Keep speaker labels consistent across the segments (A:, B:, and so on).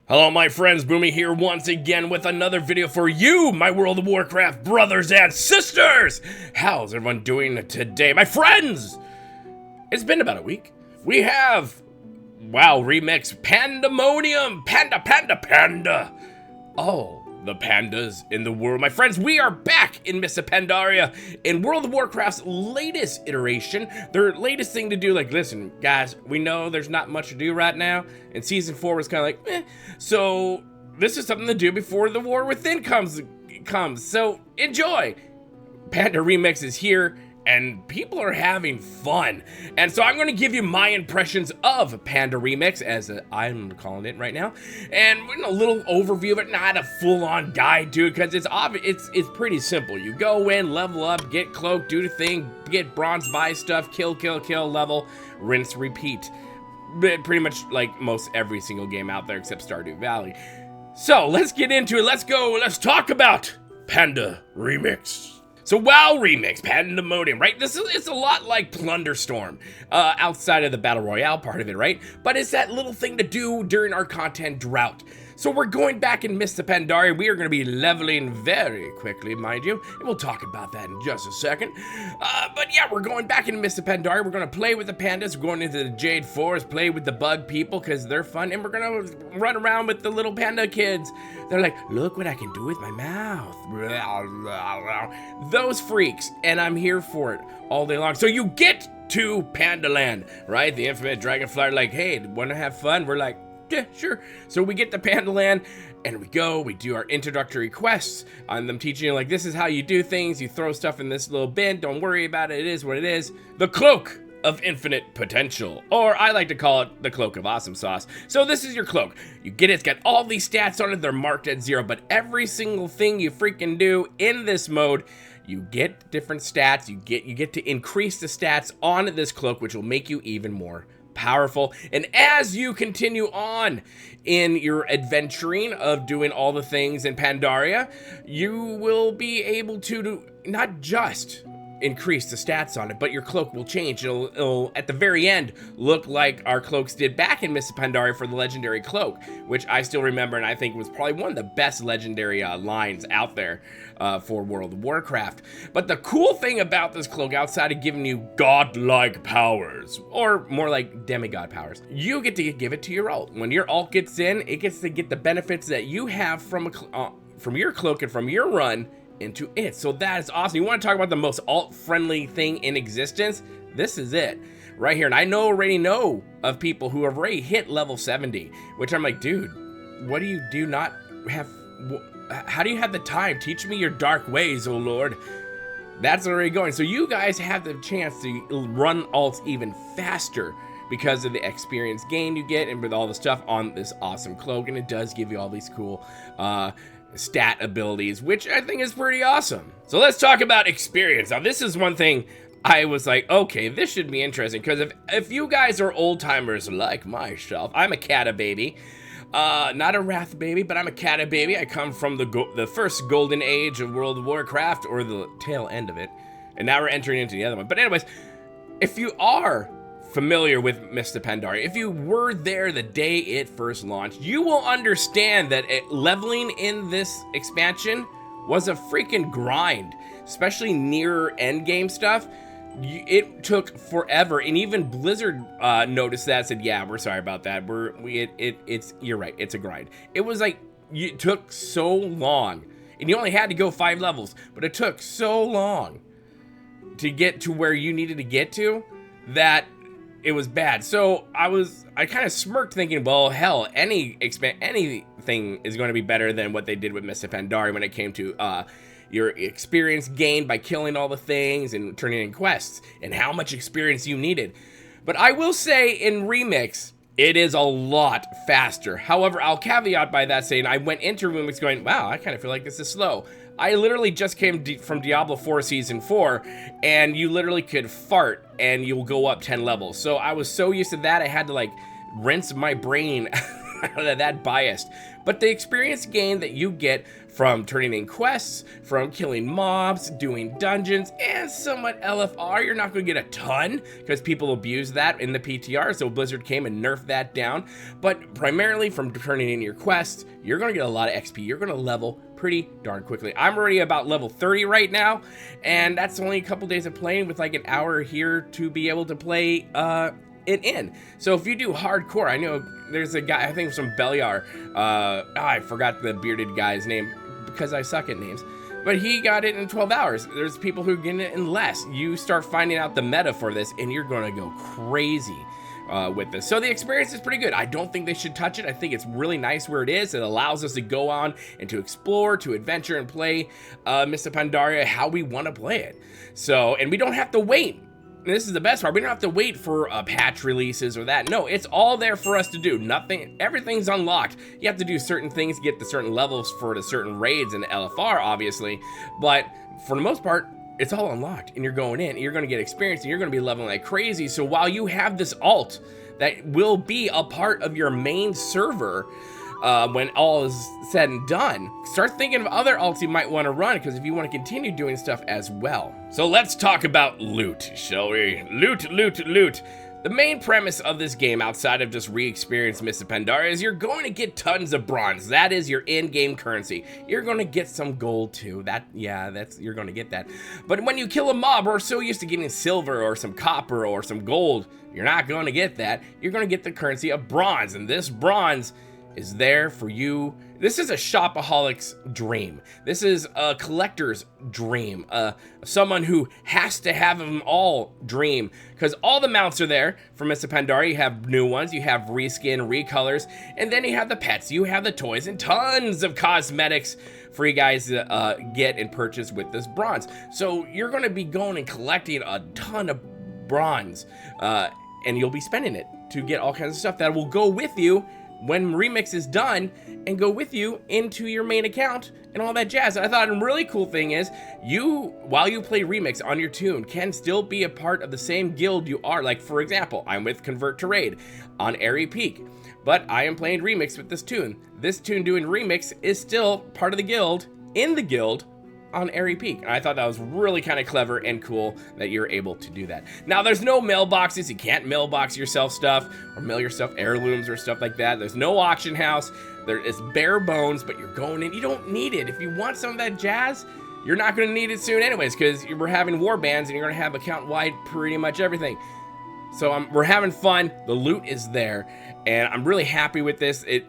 A: Hello my friends, Boomy here once again with another video for you, my World of Warcraft brothers and sisters! How's everyone doing today? My friends! It's been about a week. We have WoW Remix Pandemonium! Panda! Oh, the pandas in the world. My friends, we are back in Missa Pandaria in World of Warcraft's latest iteration. Their latest thing to do, like, listen, guys, we know there's not much to do right now, and Season 4 was kind of like, eh. So, this is something to do before the War Within comes. So, enjoy! Panda Remix is here, and people are having fun. And so I'm going to give you my impressions of Panda Remix, as I'm calling it right now, and a little overview of it, not a full-on guide to it, because it's pretty simple. You go in, level up, get cloak, do the thing, get bronze, buy stuff, kill, level, rinse, repeat. Pretty much like most every single game out there except Stardew Valley. So let's get into it. Let's go. Let's talk about Panda Remix. So WoW Remix, Pandemonium, right? It's a lot like Plunderstorm, outside of the Battle Royale part of it, right? But it's that little thing to do during our content drought. So we're going back in Missa Pandaria. We are going to be leveling very quickly, mind you, and we'll talk about that in just a second. But yeah, we're going back in Missa Pandaria. We're going to play with the pandas. We're going into the Jade Forest, play with the bug people because they're fun, and we're going to run around with the little panda kids. They're like, look what I can do with my mouth. Those freaks, and I'm here for it all day long. So you get to Pandaland, right? The infinite dragonfly are like, hey, want to have fun? We're like, yeah, sure. So we get to Pandaland, and we do our introductory quests on them teaching you, like, this is how you do things. You throw stuff in this little bin. Don't worry about it. It is what it is. The Cloak of Infinite Potential, or I like to call it the Cloak of Awesome Sauce. So this is your cloak. You get it. It's got all these stats on it. They're marked at 0, but every single thing you freaking do in this mode, you get different stats. You get to increase the stats on this cloak, which will make you even more powerful. And as you continue on in your adventuring of doing all the things in Pandaria, you will be able to not just increase the stats on it, but your cloak will change. It'll at the very end look like our cloaks did back in Missa Pandaria for the legendary cloak, which I still remember and I think was probably one of the best legendary lines out there for World of Warcraft. But the cool thing about this cloak, outside of giving you godlike powers, or more like demigod powers, you get to give it to your alt. When your alt gets in, it gets to get the benefits that you have from your cloak and from your run into it. So that is awesome. You want to talk about the most alt-friendly thing in existence? This is it right here. And I already know of people who have already hit level 70, which I'm like, dude, what do you do not have? How do you have the time? Teach me your dark ways, oh Lord. That's already going. So you guys have the chance to run alts even faster because of the experience gain you get and with all the stuff on this awesome cloak. And it does give you all these cool stat abilities, which I think is pretty awesome. So let's talk about experience. Now this is one thing I was like, okay, this should be interesting, because if you guys are old timers like myself, I'm a Cata baby, not a Wrath baby, but I'm a Cata baby. I come from the first golden age of World of Warcraft, or the tail end of it, and now we're entering into the other one. But anyways, if you are familiar with Missa Pandaria, if you were there the day it first launched, you will understand that leveling in this expansion was a freaking grind, especially near end game stuff. It took forever, and even Blizzard noticed that, said, yeah, we're sorry about that. You're right, it's a grind. It was like, it took so long, and you only had to go 5 levels, but it took so long to get to where you needed to get to that it was bad. So I kind of smirked, thinking, well, hell, anything is going to be better than what they did with Missa Pandaria when it came to your experience gained by killing all the things and turning in quests, and how much experience you needed. But I will say, in Remix, it is a lot faster. However, I'll caveat by that saying I went into Remix going, wow, I kind of feel like this is slow. I literally just came from Diablo 4 Season 4, and you literally could fart and you'll go up 10 levels. So I was so used to that, I had to like rinse my brain out of that biased. But the experience gain that you get from turning in quests, from killing mobs, doing dungeons, and somewhat LFR. You're not going to get a ton because people abuse that in the PTR, so Blizzard came and nerfed that down. But primarily from turning in your quests, you're going to get a lot of XP. You're going to level pretty darn quickly. I'm already about level 30 right now, and that's only a couple days of playing with like an hour here to be able to play it in. So if you do hardcore, I know there's a guy, I think from Beliar, I forgot the bearded guy's name because I suck at names, but he got it in 12 hours. There's people who get it in less. You start finding out the meta for this and you're gonna go crazy with this. So the experience is pretty good. I don't think they should touch it. I think it's really nice where it is. It allows us to go on and to explore, to adventure, and play Mists of Pandaria how we want to play it. So, and we don't have to wait. And this is the best part. We don't have to wait for patch releases or that. No, it's all there for us to do. Nothing, everything's unlocked. You have to do certain things, get to certain levels for the certain raids and LFR, obviously. But for the most part, it's all unlocked, and you're going in, and you're going to get experience, and you're going to be leveling like crazy. So while you have this alt that will be a part of your main server when all is said and done, start thinking of other alts you might want to run, because if you want to continue doing stuff as well. So let's talk about loot, shall we? Loot, loot, loot. The main premise of this game, outside of just re-experience Mists of Pandaria, is you're going to get tons of bronze. That is your in-game currency. You're going to get some gold too. You're going to get that. But when you kill a mob, we're so used to getting silver or some copper or some gold. You're not going to get that. You're going to get the currency of bronze, and this bronze is there for you. This is a shopaholic's dream. This is a collector's dream. Someone who has to have them all dream, because all the mounts are there for Mists of Pandaria. You have new ones, you have reskin, recolors, and then you have the pets, you have the toys, and tons of cosmetics for you guys to get and purchase with this bronze. So you're going to be going and collecting a ton of bronze, and you'll be spending it to get all kinds of stuff that will go with you when Remix is done and go with you into your main account and all that jazz. And I thought a really cool thing is you, while you play Remix on your toon, can still be a part of the same guild you are. Like, for example, I'm with Convert to Raid on Airy Peak, but I am playing Remix with this toon. This toon doing Remix is still part of the guild, in the guild, on Airy Peak. And I thought that was really kind of clever and cool that you're able to do that. Now, there's no mailboxes. You can't mailbox yourself stuff or mail yourself heirlooms or stuff like that. There's no auction house. There is bare bones, but you're going in. You don't need it. If you want some of that jazz, you're not going to need it soon anyways, because we're having war bands and you're going to have account-wide pretty much everything. So we're having fun. The loot is there, and I'm really happy with this. It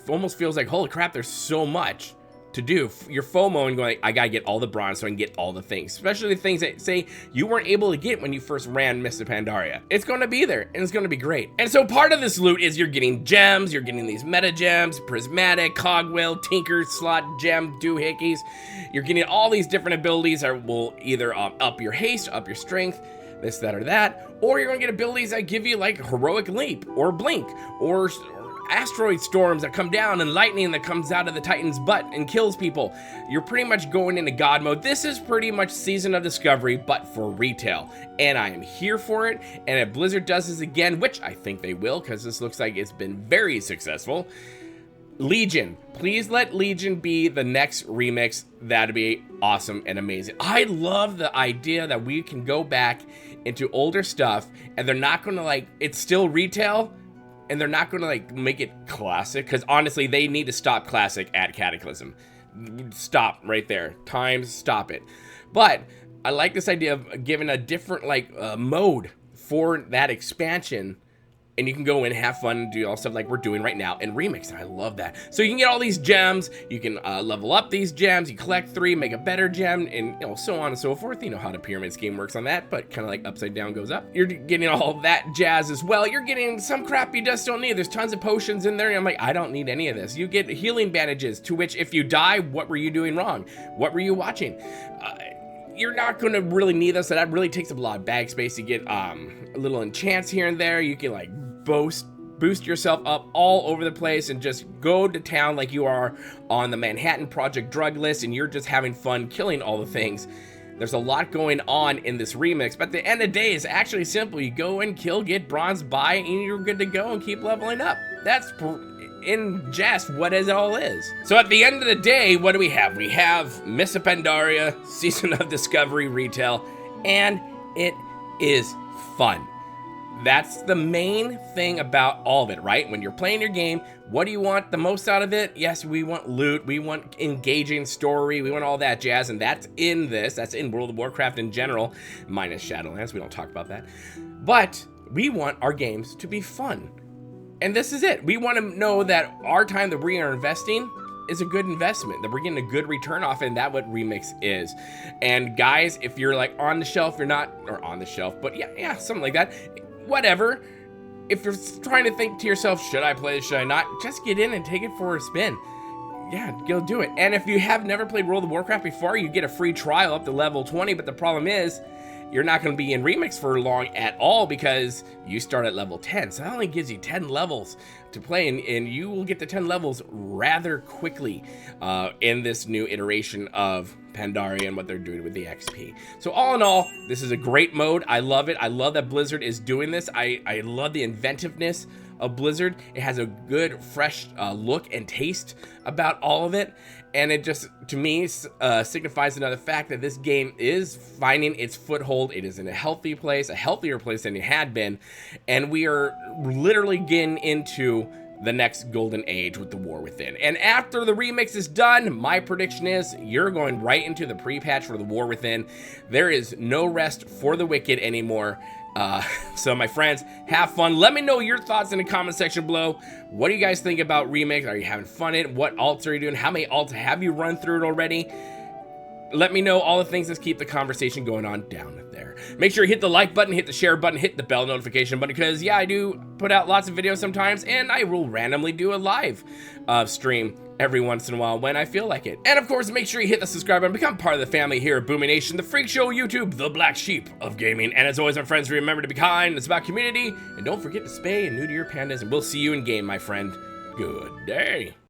A: almost feels like, holy crap, there's so much to do. You're FOMO and going, I gotta get all the bronze so I can get all the things, especially the things that say you weren't able to get when you first ran Mists of Pandaria. It's gonna be there and it's gonna be great. And so part of this loot is you're getting gems, you're getting these meta gems, prismatic, cogwheel, tinker, slot gem, doohickeys. You're getting all these different abilities that will either up your haste, up your strength, this, that, or that, or you're gonna get abilities that give you like heroic leap or blink or asteroid storms that come down and lightning that comes out of the Titan's butt and kills people. You're pretty much going into God mode. This is pretty much Season of Discovery, but for retail. And I am here for it. And if Blizzard does this again, which I think they will, because this looks like it's been very successful, Legion. Please let Legion be the next remix. That'd be awesome and amazing. I love the idea that we can go back into older stuff and they're not going to like, it's still retail, and they're not going to like make it classic, because honestly they need to stop classic at Cataclysm. Stop right there. Times, stop it. But I like this idea of giving a different like mode for that expansion, and you can go in, have fun, and do all stuff like we're doing right now in Remix, and I love that. So you can get all these gems, you can level up these gems, you collect 3, make a better gem, and you know, so on and so forth. You know how the pyramid scheme works on that, but kind of like upside down goes up. You're getting all that jazz as well. You're getting some crap you just don't need. There's tons of potions in there, and I'm like, I don't need any of this. You get healing bandages, to which if you die, what were you doing wrong? What were you watching? You're not going to really need this, so that really takes up a lot of bag space. You get a little enchants here and there. You can like boost yourself up all over the place and just go to town like you are on the Manhattan Project drug list, and you're just having fun killing all the things. There's a lot going on in this remix, but at the end of the day, it's actually simple. You go and kill, get bronze, buy, and you're good to go and keep leveling up. in jest what it all is. So at the end of the day, what do we have? We have Miss Pandaria, Season of Discovery Retail, and it is fun. That's the main thing about all of it, right? When you're playing your game, what do you want the most out of it? Yes, we want loot, we want engaging story, we want all that jazz, and that's in this. That's in World of Warcraft in general, minus Shadowlands, we don't talk about that. But we want our games to be fun. And this is it. We want to know that our time that we are investing is a good investment, that we're getting a good return off it, and that's what Remix is. And guys, if you're like on the shelf, you're not, or on the shelf, but yeah, something like that. Whatever, if you're trying to think to yourself, should I play this, should I not, just get in and take it for a spin. Yeah, go do it. And if you have never played World of Warcraft before, you get a free trial up to level 20, but the problem is, you're not going to be in Remix for long at all because you start at level 10. So that only gives you 10 levels to play, and you will get the 10 levels rather quickly in this new iteration of Pandaria and what they're doing with the XP. So all in all, this is a great mode. I love it. I love that Blizzard is doing this. I love the inventiveness of Blizzard. It has a good, fresh look and taste about all of it. And it just, to me, signifies another fact that this game is finding its foothold. It is in a healthy place, a healthier place than it had been. And we are literally getting into the next golden age with the War Within. And after the remix is done, my prediction is you're going right into the pre-patch for the War Within. There is no rest for the wicked anymore. So my friends, have fun. Let me know your thoughts in the comment section below. What do you guys think about Remix? Are you having fun in it? What alts are you doing? How many alts have you run through it already? Let me know all the things that keep the conversation going on down there. Make sure you hit the like button, hit the share button, hit the bell notification button, because yeah, I do put out lots of videos sometimes, and I will randomly do a live stream every once in a while when I feel like it. And of course, make sure you hit the subscribe button, become part of the family here at Boomy Nation, the freak show YouTube, the black sheep of gaming. And as always, my friends, remember to be kind. It's about community, and don't forget to spay and neuter your pandas, and we'll see you in game, my friend. Good day.